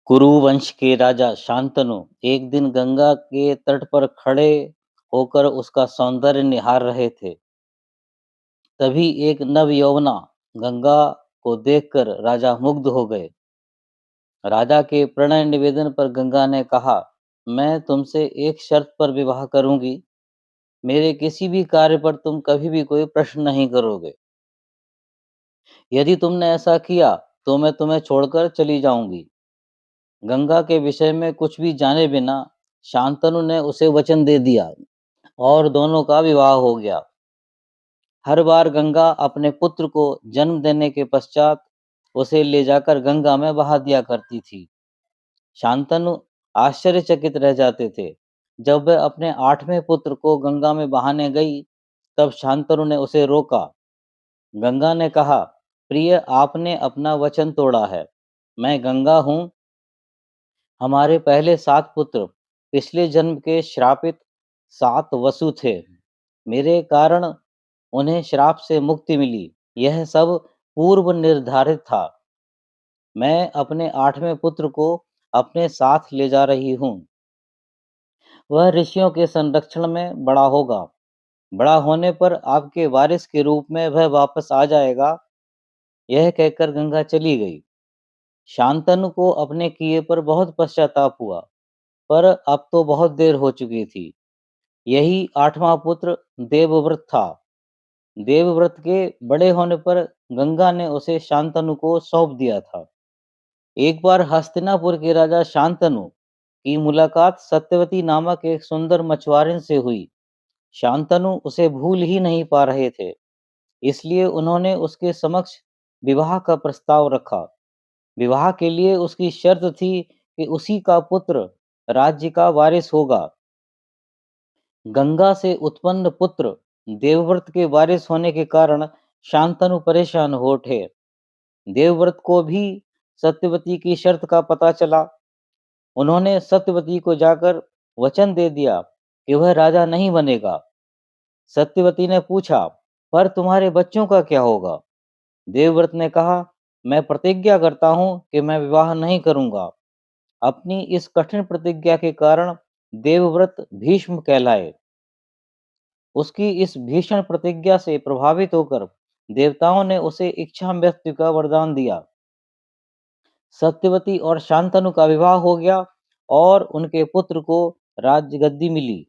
कुरु वंश के राजा शांतनु एक दिन गंगा के तट पर खड़े होकर उसका सौंदर्य निहार रहे थे। तभी एक नवयौवना गंगा को देखकर राजा मुग्ध हो गए। राजा के प्रणय निवेदन पर गंगा ने कहा, मैं तुमसे एक शर्त पर विवाह करूंगी। मेरे किसी भी कार्य पर तुम कभी भी कोई प्रश्न नहीं करोगे। यदि तुमने ऐसा किया तो मैं तुम्हें छोड़कर चली जाऊंगी। गंगा के विषय में कुछ भी जाने बिना शांतनु ने उसे वचन दे दिया और दोनों का विवाह हो गया। हर बार गंगा अपने पुत्र को जन्म देने के पश्चात उसे ले जाकर गंगा में बहा दिया करती थी। शांतनु आश्चर्यचकित रह जाते थे। जब वह अपने 8वें पुत्र को गंगा में बहाने गई, तब शांतनु ने उसे रोका। गंगा ने कहा, प्रिय, आपने अपना वचन तोड़ा है। मैं गंगा हूँ। हमारे पहले 7 पुत्र पिछले जन्म के श्रापित 7 वसु थे। मेरे कारण उन्हें श्राप से मुक्ति मिली। यह सब पूर्व निर्धारित था। मैं अपने 8वें पुत्र को अपने साथ ले जा रही हूँ। वह ऋषियों के संरक्षण में बड़ा होगा। बड़ा होने पर आपके वारिस के रूप में वह वापस आ जाएगा। यह कहकर गंगा चली गई। शांतनु को अपने किए पर बहुत पश्चाताप हुआ, पर अब तो बहुत देर हो चुकी थी। यही 8वां पुत्र देवव्रत था। देवव्रत के बड़े होने पर गंगा ने उसे शांतनु को सौंप दिया था। एक बार हस्तिनापुर के राजा शांतनु की मुलाकात सत्यवती नामक एक सुंदर मछुआरे से हुई। शांतनु उसे भूल ही नहीं पा रहे थे, इसलिए उन्होंने उसके समक्ष विवाह का प्रस्ताव रखा। विवाह के लिए उसकी शर्त थी कि उसी का पुत्र राज्य का वारिस होगा। गंगा से उत्पन्न पुत्र देवव्रत के वारिस होने के कारण शांतनु परेशान हो उठे। देवव्रत को भी सत्यवती की शर्त का पता चला। उन्होंने सत्यवती को जाकर वचन दे दिया कि वह राजा नहीं बनेगा। सत्यवती ने पूछा, पर तुम्हारे बच्चों का क्या होगा? देवव्रत ने कहा, मैं प्रतिज्ञा करता हूं कि मैं विवाह नहीं करूंगा। अपनी इस कठिन प्रतिज्ञा के कारण देवव्रत भीष्म कहलाए। उसकी इस भीषण प्रतिज्ञा से प्रभावित होकर देवताओं ने उसे इच्छा मृत्यु का वरदान दिया। सत्यवती और शांतनु का विवाह हो गया और उनके पुत्र को राज्य गद्दी मिली।